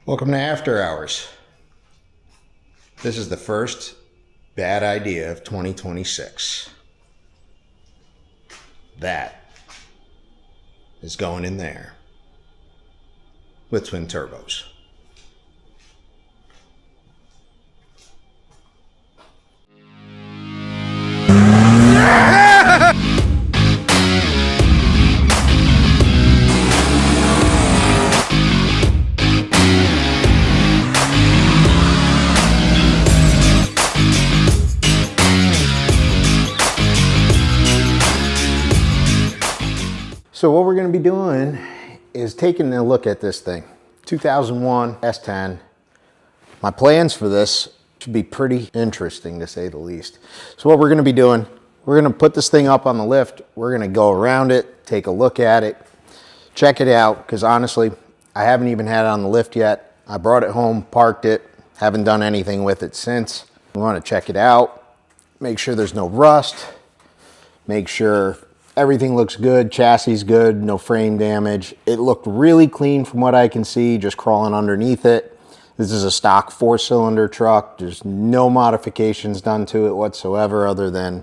Welcome to After Hours. This is the first bad idea of 2026. That is going in there with twin turbos. So what we're going to be doing is taking a look at this thing. 2001 S10. My plans for this should be pretty interesting, to say the least. So what we're going to be doing, we're going to put this thing up on the lift. We're going to go around it, take a look at it, check it out, because honestly, I haven't even had it on the lift yet. I brought it home, parked it, haven't done anything with it since. We want to check it out, make sure there's no rust, make sure everything looks good, chassis good, no frame damage. It looked really clean from what I can see, just crawling underneath it. This is a stock 4-cylinder truck. There's no modifications done to it whatsoever other than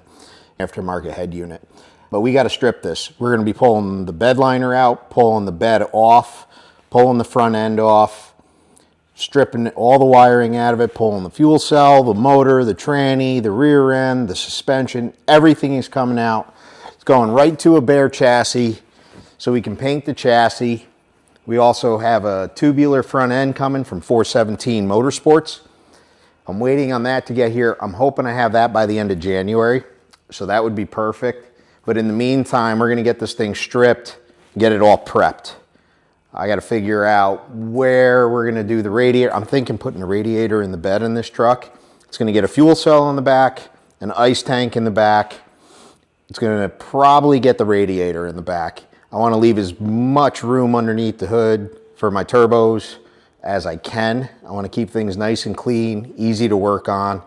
aftermarket head unit. But we got to strip this. We're going to be pulling the bed liner out, pulling the bed off, pulling the front end off, stripping all the wiring out of it, pulling the fuel cell, the motor, the tranny, the rear end, the suspension, everything is coming out. It's going right to a bare chassis so we can paint the chassis. We also have a tubular front end coming from 417 Motorsports. I'm waiting on that to get here. I'm hoping I have that by the end of January, so that would be perfect. But in the meantime, we're gonna get this thing stripped, get it all prepped. I gotta figure out where we're gonna do the radiator. I'm thinking putting a radiator in the bed in this truck. It's gonna get a fuel cell in the back, an ice tank in the back. It's going to probably get the radiator in the back. I want to leave as much room underneath the hood for my turbos as I can. I want to keep things nice and clean, easy to work on.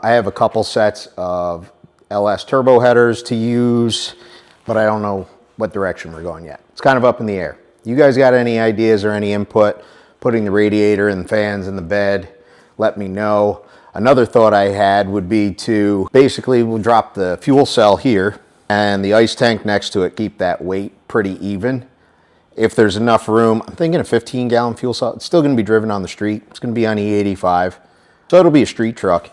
I have a couple sets of LS turbo headers to use, but I don't know what direction we're going yet. It's kind of up in the air. You guys got any ideas or any input putting the radiator and fans in the bed? Let me know. Another thought I had would be to basically we'll drop the fuel cell here and the ice tank next to it, keep that weight pretty even. If there's enough room, I'm thinking a 15-gallon fuel cell. It's still going to be driven on the street. It's going to be on E85, so it'll be a street truck.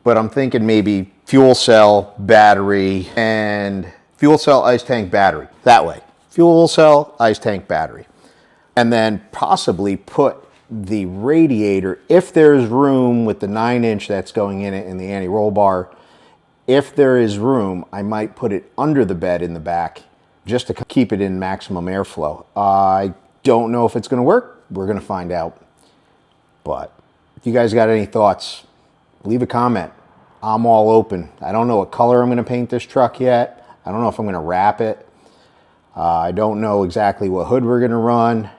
But I'm thinking maybe fuel cell, battery, and fuel cell, ice tank, battery. That way, fuel cell, ice tank, battery. And then possibly put the radiator, if there's room with the 9-inch that's going in it and the anti-roll bar, if there is room, I might put it under the bed in the back just to keep it in maximum airflow. I don't know if it's going to work. We're going to find out. But if you guys got any thoughts, leave a comment. I'm all open. I don't know what color I'm going to paint this truck yet. I don't know if I'm going to wrap it. I don't know exactly what hood we're going to run.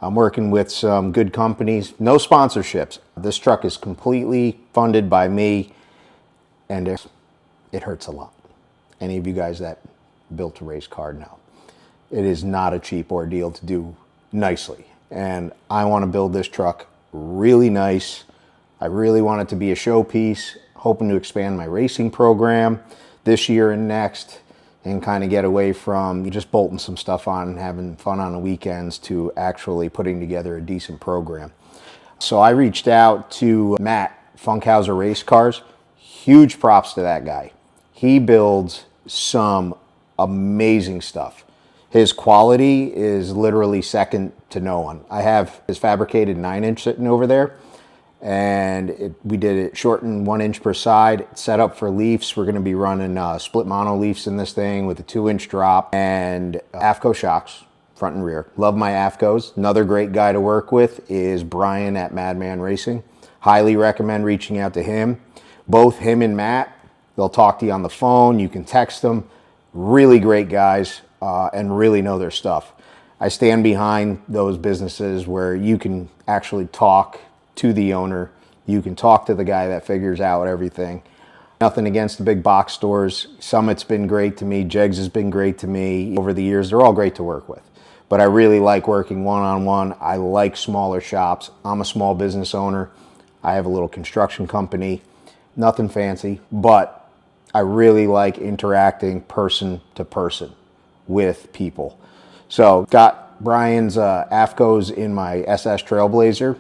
I'm working with some good companies. No sponsorships. This truck is completely funded by me, and it hurts a lot. Any of you guys that built a race car know. It is not a cheap ordeal to do nicely. And I want to build this truck really nice. I really want it to be a showpiece, hoping to expand my racing program this year and next, and kind of get away from just bolting some stuff on and having fun on the weekends to actually putting together a decent program. So I reached out to Matt, Funkhauser Race Cars. Huge props to that guy. He builds some amazing stuff. His quality is literally second to no one. I have his fabricated 9-inch sitting over there, and we did it shortened 1 inch per side, set up for leafs. We're going to be running split mono leafs in this thing with a 2-inch drop and AFCO shocks, front and rear. Love my AFCOs. Another great guy to work with is Brian at Madman Racing. Highly recommend reaching out to him. Both him and Matt, they'll talk to you on the phone. You can text them. Really great guys and really know their stuff. I stand behind those businesses where you can actually talk to the owner. You can talk to the guy that figures out everything. Nothing against the big box stores. Summit's been great to me. Jegs has been great to me over the years. They're all great to work with. but I really like working one-on-one. I like smaller shops. I'm a small business owner. I have a little construction company, nothing fancy, but I really like interacting person to person with people. So got Brian's AFCOs in my s10 Trailblazer,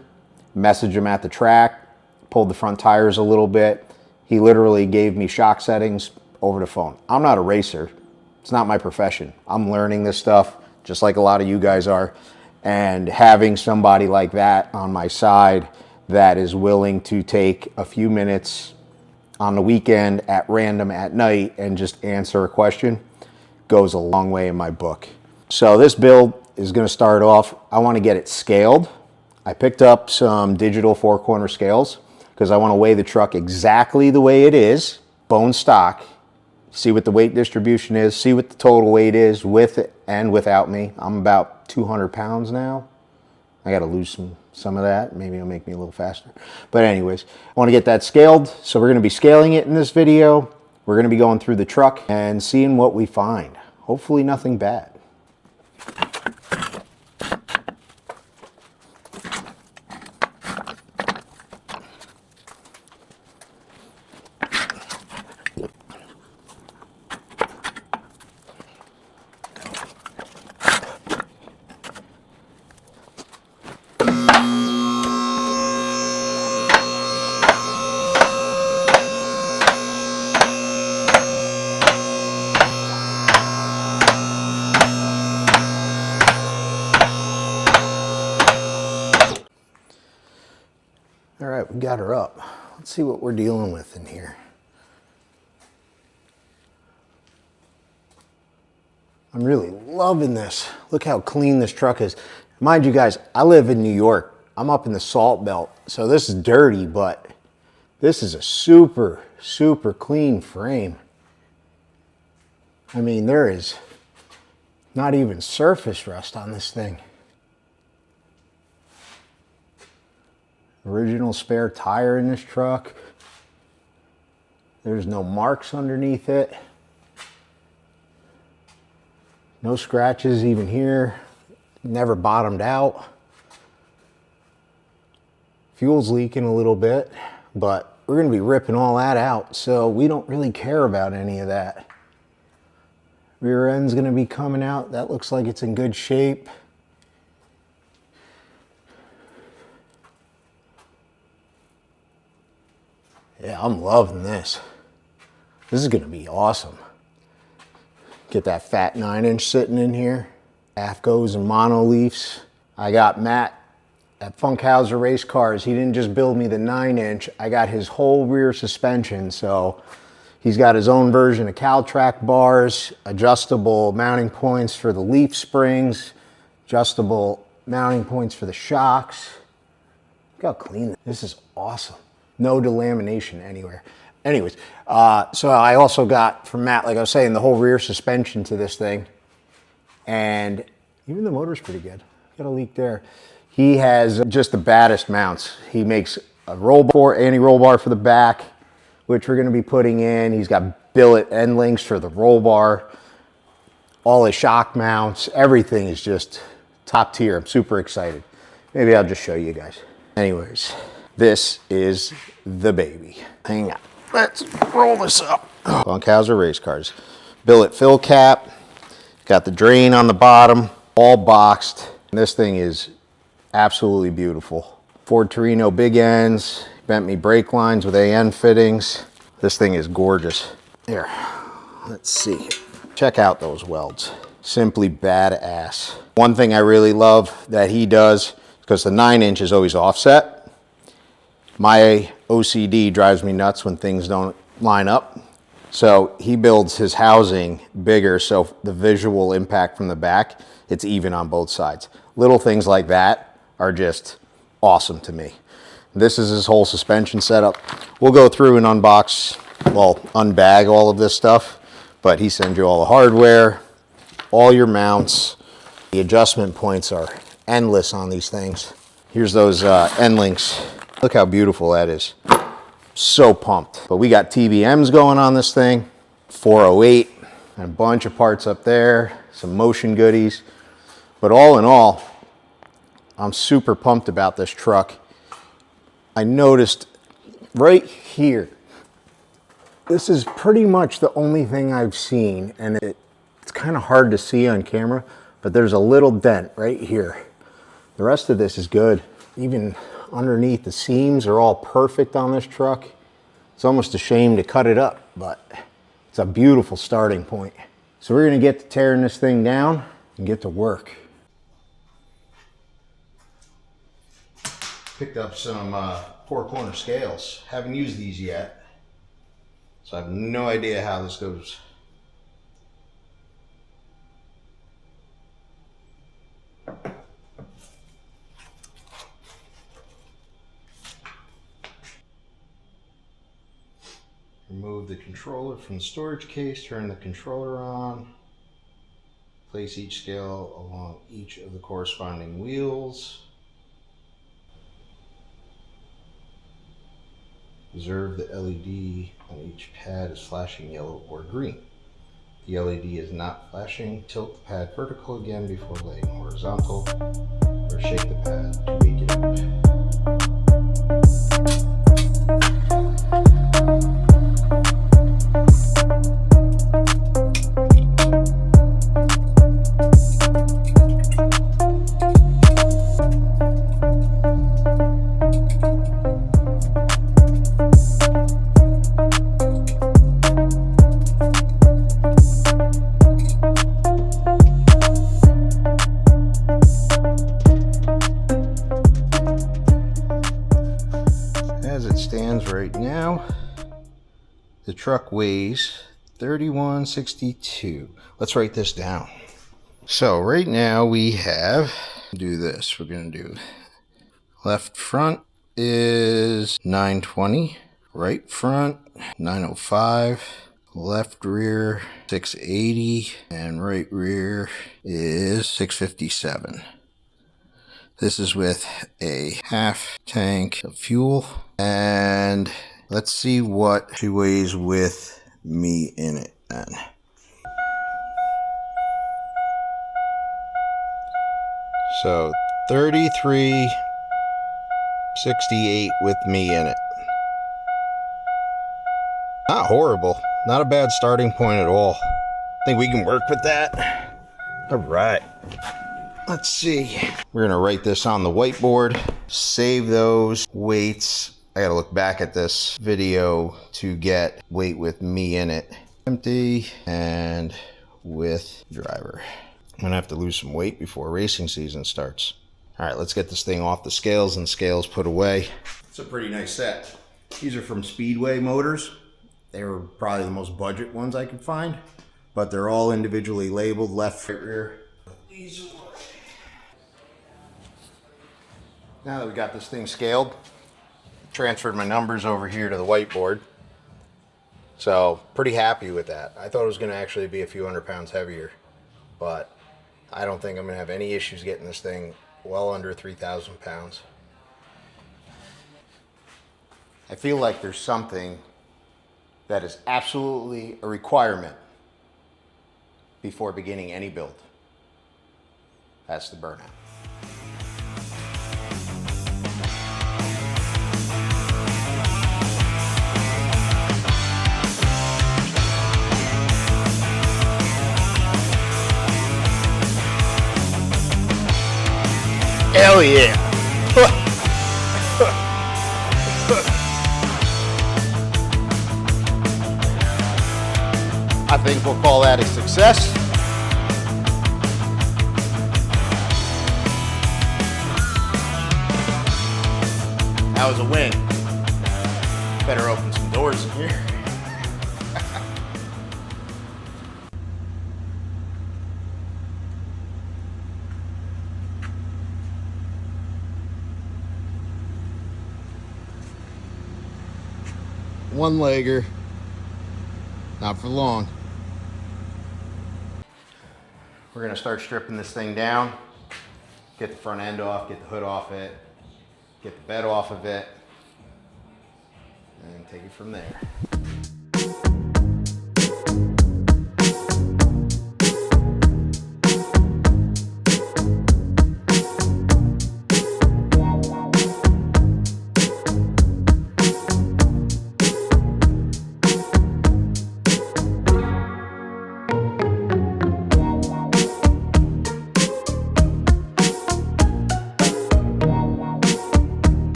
messaged him at the track, pulled the front tires a little bit. He literally gave me shock settings over the phone. I'm not a racer. It's not my profession. I'm learning this stuff just like a lot of you guys are. And having somebody like that on my side that is willing to take a few minutes on the weekend at random at night and just answer a question goes a long way in my book. So this build is going to start off, I want to get it scaled. I picked up some digital 4-corner scales because I want to weigh the truck exactly the way it is, bone stock, see what the weight distribution is, see what the total weight is with and without me. I'm about 200 pounds now. I got to lose some of that. Maybe it'll make me a little faster. But anyways, I want to get that scaled. So we're going to be scaling it in this video. We're going to be going through the truck and seeing what we find. Hopefully nothing bad. All right, we got her up. Let's see what we're dealing with in here. I'm really loving this. Look how clean this truck is. Mind you guys, I live in New York. I'm up in the Salt Belt, so this is dirty, but this is a super, super clean frame. I mean, there is not even surface rust on this thing. Original spare tire in this truck. There's no marks underneath it. No scratches even here. Never bottomed out. Fuel's leaking a little bit, but we're going to be ripping all that out, so we don't really care about any of that. Rear end's going to be coming out. That looks like it's in good shape. Yeah, I'm loving this. This is gonna be awesome. Get that fat 9-inch sitting in here. AFCOs and monoleafs. I got Matt at Funkhauser Race Cars. He didn't just build me the 9-inch. I got his whole rear suspension. So he's got his own version of CalTrack bars, adjustable mounting points for the leaf springs, adjustable mounting points for the shocks. Look how clean. This is awesome. No delamination anywhere. Anyways, so I also got from Matt, like I was saying, the whole rear suspension to this thing. And even the motor's pretty good. Got a leak there. He has just the baddest mounts. He makes a anti-roll bar for the back, which we're going to be putting in. He's got billet end links for the roll bar. All his shock mounts. Everything is just top tier. I'm super excited. Maybe I'll just show you guys. Anyways. This is the baby. Hang on. Let's roll this up. Funkhauser Race Cars. Billet fill cap. Got the drain on the bottom. All boxed. And this thing is absolutely beautiful. Ford Torino big ends. Bent me brake lines with AN fittings. This thing is gorgeous. Here. Let's see. Check out those welds. Simply badass. One thing I really love that he does, because the 9-inch is always offset. My OCD drives me nuts when things don't line up. So he builds his housing bigger so the visual impact from the back, it's even on both sides. Little things like that are just awesome to me. This is his whole suspension setup. We'll go through and unbag all of this stuff, but he sends you all the hardware, all your mounts. The adjustment points are endless on these things. Here's those end links. Look how beautiful that is. So pumped. But we got TBMs going on this thing, 408, and a bunch of parts up there, some motion goodies. But all in all, I'm super pumped about this truck. I noticed right here, this is pretty much the only thing I've seen, and it's kind of hard to see on camera, but there's a little dent right here. The rest of this is good. Even underneath, the seams are all perfect on this truck. It's almost a shame to cut it up, but it's a beautiful starting point. So we're gonna get to tearing this thing down and get to work. Picked up some 4-corner scales. Haven't used these yet, so I have no idea how this goes. Remove the controller from the storage case, turn the controller on, place each scale along each of the corresponding wheels. Observe the LED on each pad is flashing yellow or green. The LED is not flashing. Tilt the pad vertical again before laying horizontal, or shake the pad to wake it up. As it stands right now, the truck weighs 3162. Let's write this down. So right now we have, do this, we're gonna do left front is 920, right front 905, left rear 680, and right rear is 657. This is with a half tank of fuel, and let's see what she weighs with me in it then. So 3368 with me in it. Not horrible. Not a bad starting point at all. I think we can work with that. All right. Let's see. We're gonna write this on the whiteboard, save those weights. I gotta look back at this video to get weight with me in it. Empty and with driver. I'm gonna have to lose some weight before racing season starts. All right, let's get this thing off the scales and scales put away. It's a pretty nice set. These are from Speedway Motors. They were probably the most budget ones I could find, but they're all individually labeled, left, right, rear. These are Now that we got this thing scaled, transferred my numbers over here to the whiteboard. So pretty happy with that. I thought it was gonna actually be a few hundred pounds heavier, but I don't think I'm gonna have any issues getting this thing well under 3,000 pounds. I feel like there's something that is absolutely a requirement before beginning any build. That's the burnout. Hell yeah. I think we'll call that a success. That was a win. Better open some doors in here. One legger, not for long. We're gonna start stripping this thing down, get the front end off, get the hood off it, get the bed off of it, and take it from there.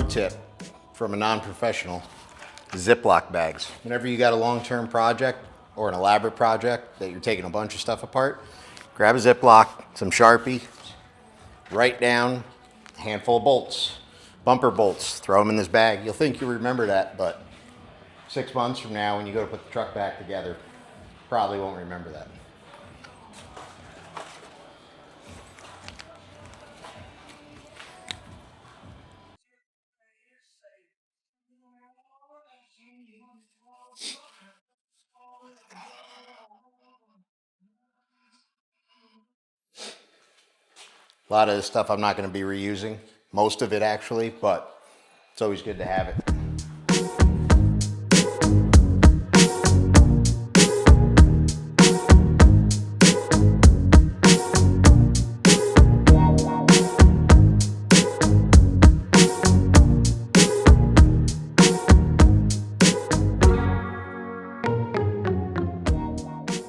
tip from a non-professional, Ziploc bags. Whenever you got a long-term project or an elaborate project that you're taking a bunch of stuff apart, grab a Ziploc, some Sharpie, write down a handful of bolts, bumper bolts, throw them in this bag. You'll think you remember that, but 6 months from now when you go to put the truck back together, probably won't remember that. A lot of this stuff I'm not going to be reusing, most of it actually, but it's always good to have it.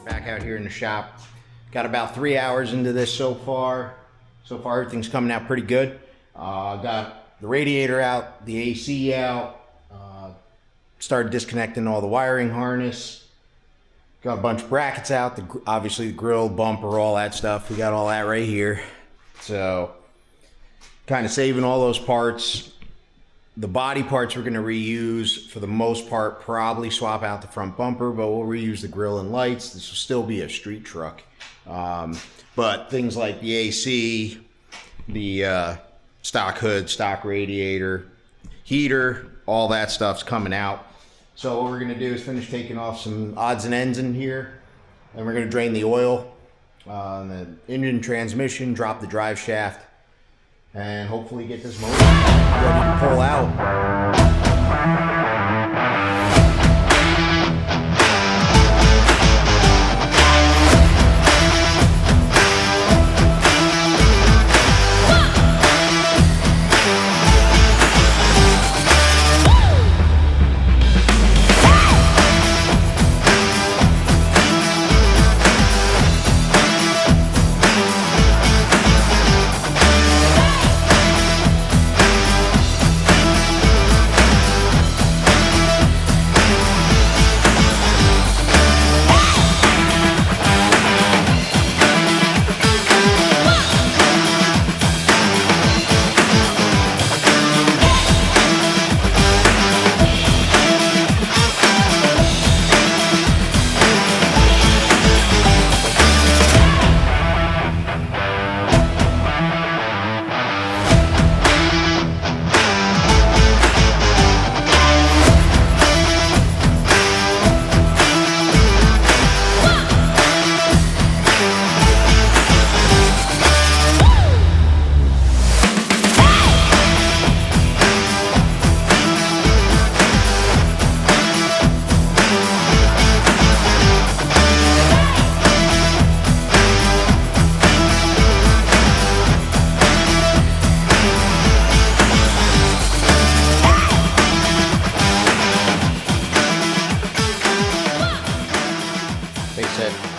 Back out here in the shop, got about 3 hours into this so far. So far, everything's coming out pretty good. Got the radiator out, the AC out, started disconnecting all the wiring harness. Got a bunch of brackets out, obviously the grill, bumper, all that stuff. We got all that right here. So, kind of saving all those parts. The body parts we're going to reuse for the most part, probably swap out the front bumper, but we'll reuse the grill and lights. This will still be a street truck. But things like the AC, the stock hood, stock radiator, heater, all that stuff's coming out. So what we're going to do is finish taking off some odds and ends in here, and we're going to drain the oil, the engine, transmission, drop the drive shaft, and hopefully get this motor ready to pull out.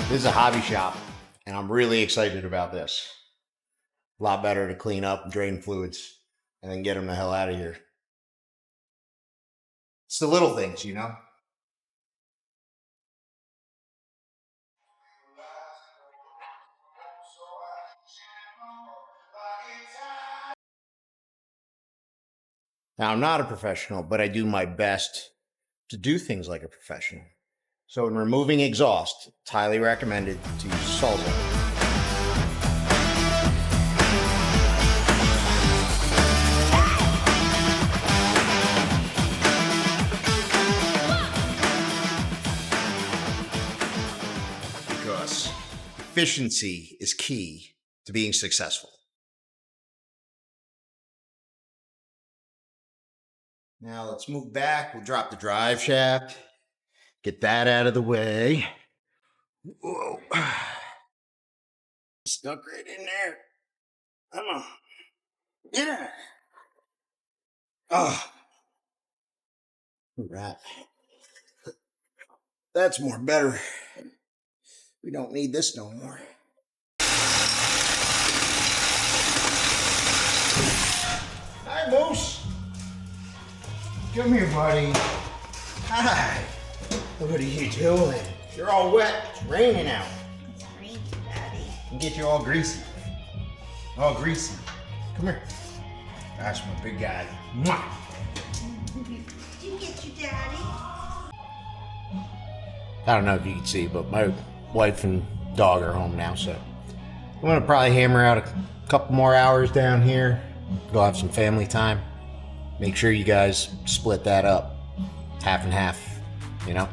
This is a hobby shop, and I'm really excited about this. A lot better to clean up, drain fluids, and then get them the hell out of here. It's the little things, you know? Now, I'm not a professional, but I do my best to do things like a professional. So in removing exhaust, it's highly recommended to use Sawzall. Because efficiency is key to being successful. Now let's move back. We'll drop the drive shaft. Get that out of the way. Whoa. Stuck right in there. Come on. Yeah. Oh. All right. That's more better. We don't need this no more. Hi, Moose. Come here, buddy. Hi. What are you doing? You're all wet. It's raining out. It's raining, Daddy. And get you all greasy. All greasy. Come here. That's my big guy. Mwah. Did you get your daddy? I don't know if you can see, but my wife and dog are home now, so I'm gonna probably hammer out a couple more hours down here. Go have some family time. Make sure you guys split that up, half and half, you know?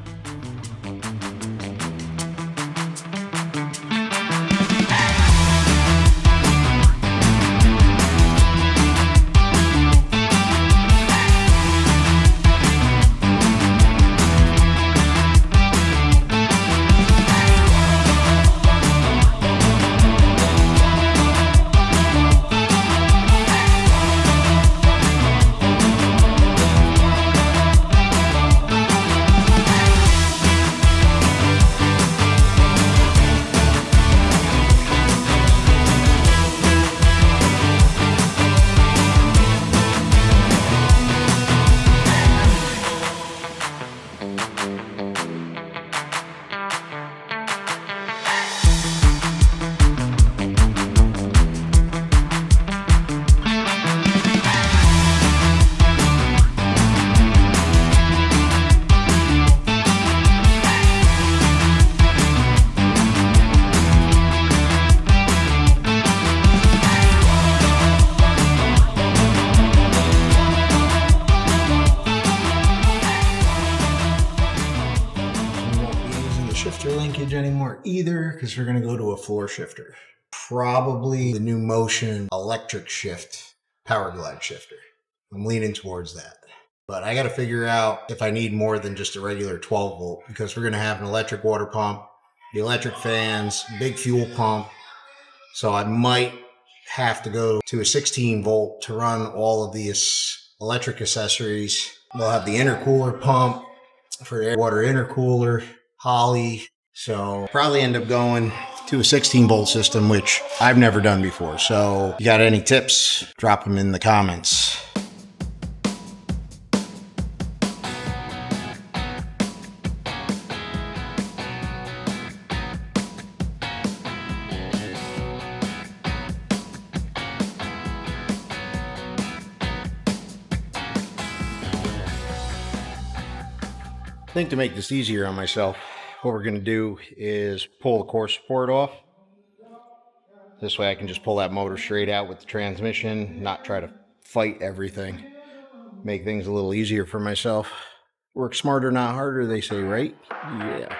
Shifter linkage anymore either, because we're going to go to a floor shifter. Probably the new Motion electric shift power glide shifter. I'm leaning towards that. But I got to figure out if I need more than just a regular 12 volt, because we're going to have an electric water pump, the electric fans, big fuel pump. So I might have to go to a 16 volt to run all of these electric accessories. We'll have the intercooler pump for air water intercooler, Holly. So probably end up going to a 16 volt system, which I've never done before. So if you got any tips, drop them in the comments. I think to make this easier on myself, what we're going to do is pull the core support off. This way I can just pull that motor straight out with the transmission, not try to fight everything. Make things a little easier for myself. Work smarter, not harder, they say, right? Yeah.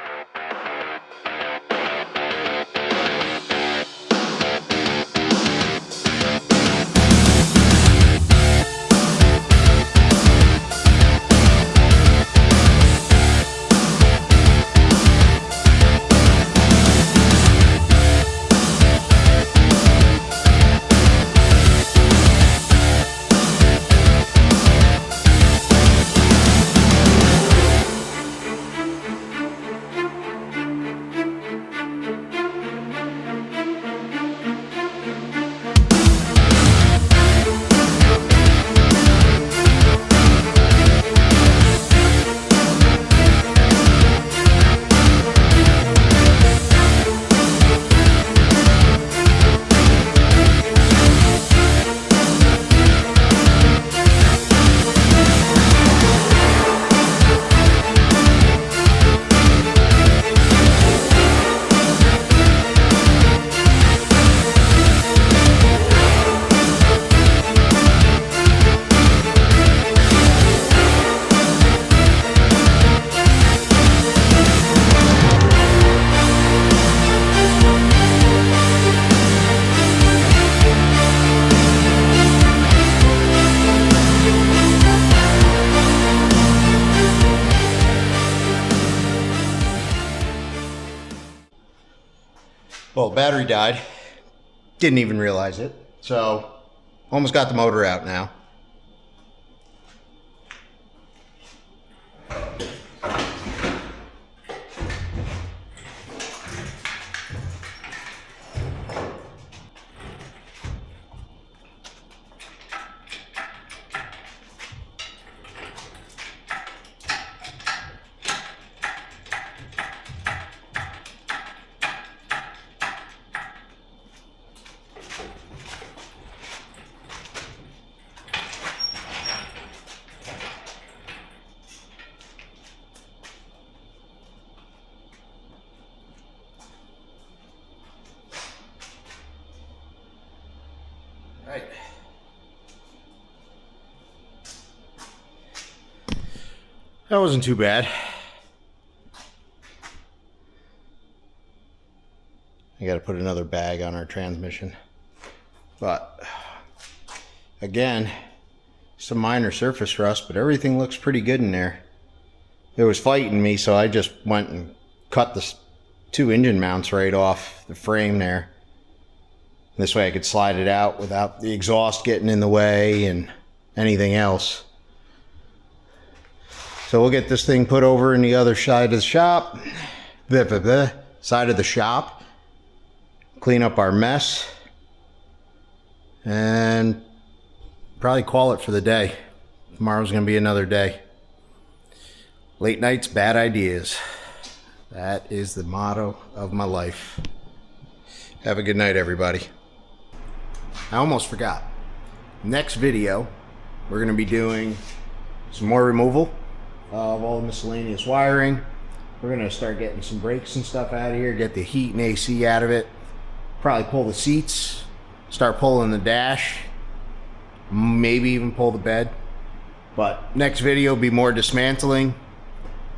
Well, the battery died. Didn't even realize it. So, almost got the motor out now. right. That wasn't too bad. I got to put another bag on our transmission. But again, some minor surface rust, but everything looks pretty good in there. It was fighting me, so I just went and cut the 2 engine mounts right off the frame there. This way I could slide it out without the exhaust getting in the way and anything else. So we'll get this thing put over in the other side of the shop. Side of the shop. Clean up our mess. And probably call it for the day. Tomorrow's going to be another day. Late nights, bad ideas. That is the motto of my life. Have a good night, everybody. I almost forgot. Next video, we're going to be doing some more removal of all the miscellaneous wiring. We're going to start getting some brakes and stuff out of here, get the heat and AC out of it. Probably pull the seats, start pulling the dash, maybe even pull the bed. But next video will be more dismantling,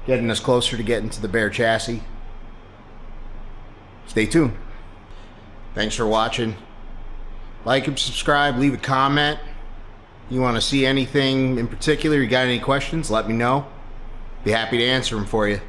getting us closer to getting to the bare chassis. Stay tuned. Thanks for watching. Like and subscribe, leave a comment. You want to see anything in particular, you got any questions, let me know. Be happy to answer them for you.